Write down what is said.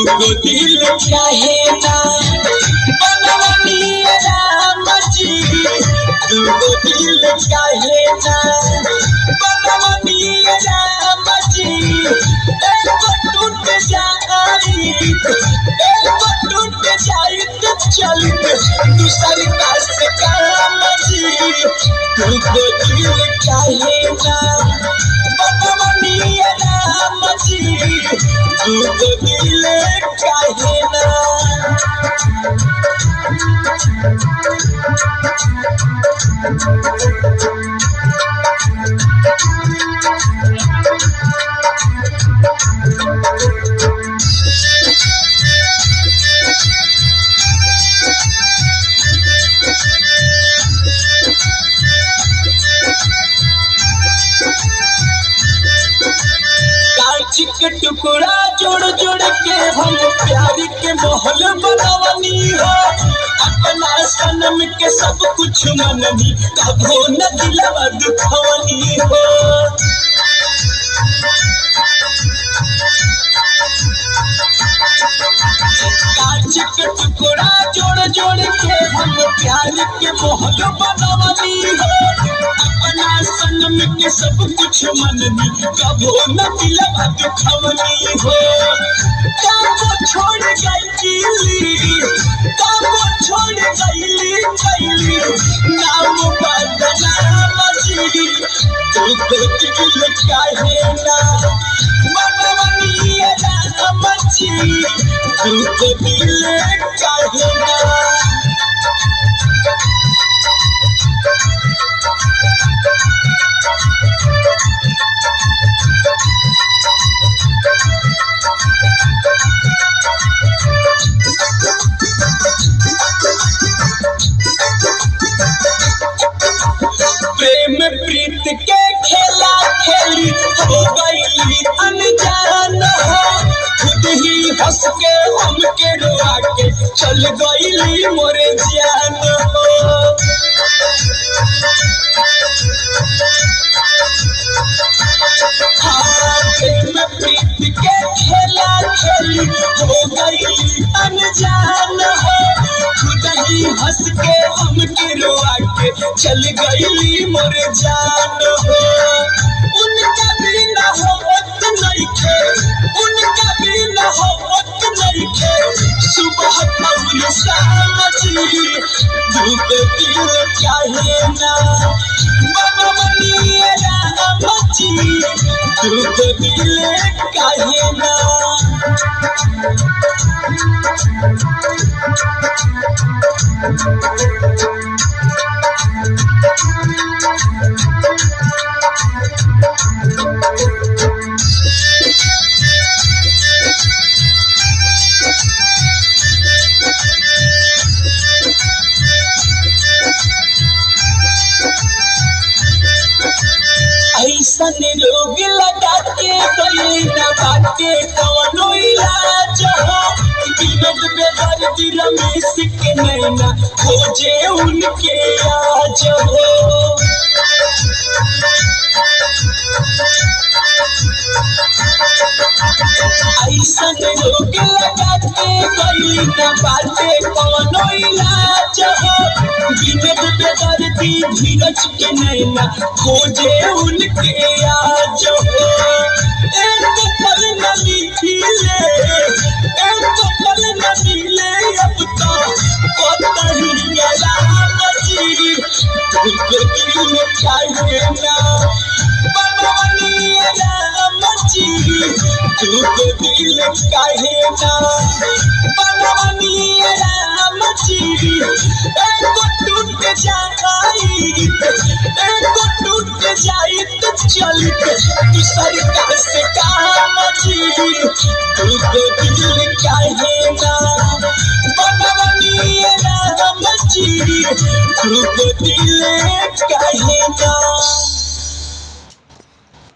तुमको दिल चाहे ना बनवनी राम जी तुमको दिल चाहे ना बनवनी राम जी एक टूट जाई तो चल दूसरी पास काम जी तुमको दिल चाहे ना बनवनी राम जी तुमको दिल चाहे ना के टुकड़ा जोड़ जोड़ के हम प्यार के महल बनवनी हो अपना सनम के सब कुछ मननी कभो न दिलवा दुखवनी हो कांच के टुकड़ा जोड़ जोड़ के हम प्यार के महल बनवनी हो अपना सनम के सब कुछ मननी कभो न दिलवा दुखवनी हो काबो छोड़ गईली काबो छोड़ गईली नाम बदनाम जी तुमको दिल चाहे ना बनवनी राम जी तुमको दिल चाहे ना प्रेम प्रीत के खेला खेली हो गई अनजान हो खुद ही हंस के हमके रुआ के चल गई मोरे जान हो प्रेम प्रीत के खेला खेली हो गई अनजान हो खुद ही हंस के हमके रुआ के चल गई मोरे जान हो उनका भी ना होत नहीं खे उनका भी ना होत नहीं खे सुबह कौन शाम जी धूप दिल चाहे ना बनवनी राम जी धूप दिल चाहे ना ऐसा रोग लगा के गई ना बाटे कौनो इलाज हो विनोद बेदर्दी रमेश के नैना खोजे उनके आज हो ऐसा रोग लगा के गई ना बाटे कौनो इलाज हो विनोद बेदर्दी धीरज के नैना खोजे उनके आज हो एक पल न मिले एक पल न मिले अब तो कतही राम जी तुमको दिल चाहे ना बनवनी राम जी तुमको दिल चाहे ना बनवनी राम जी एक टूट जाई तो चल दूसरी पास काम जी तुमको दिल चाहे ना बनवनी राम जी तुमको दिल चाहे ना।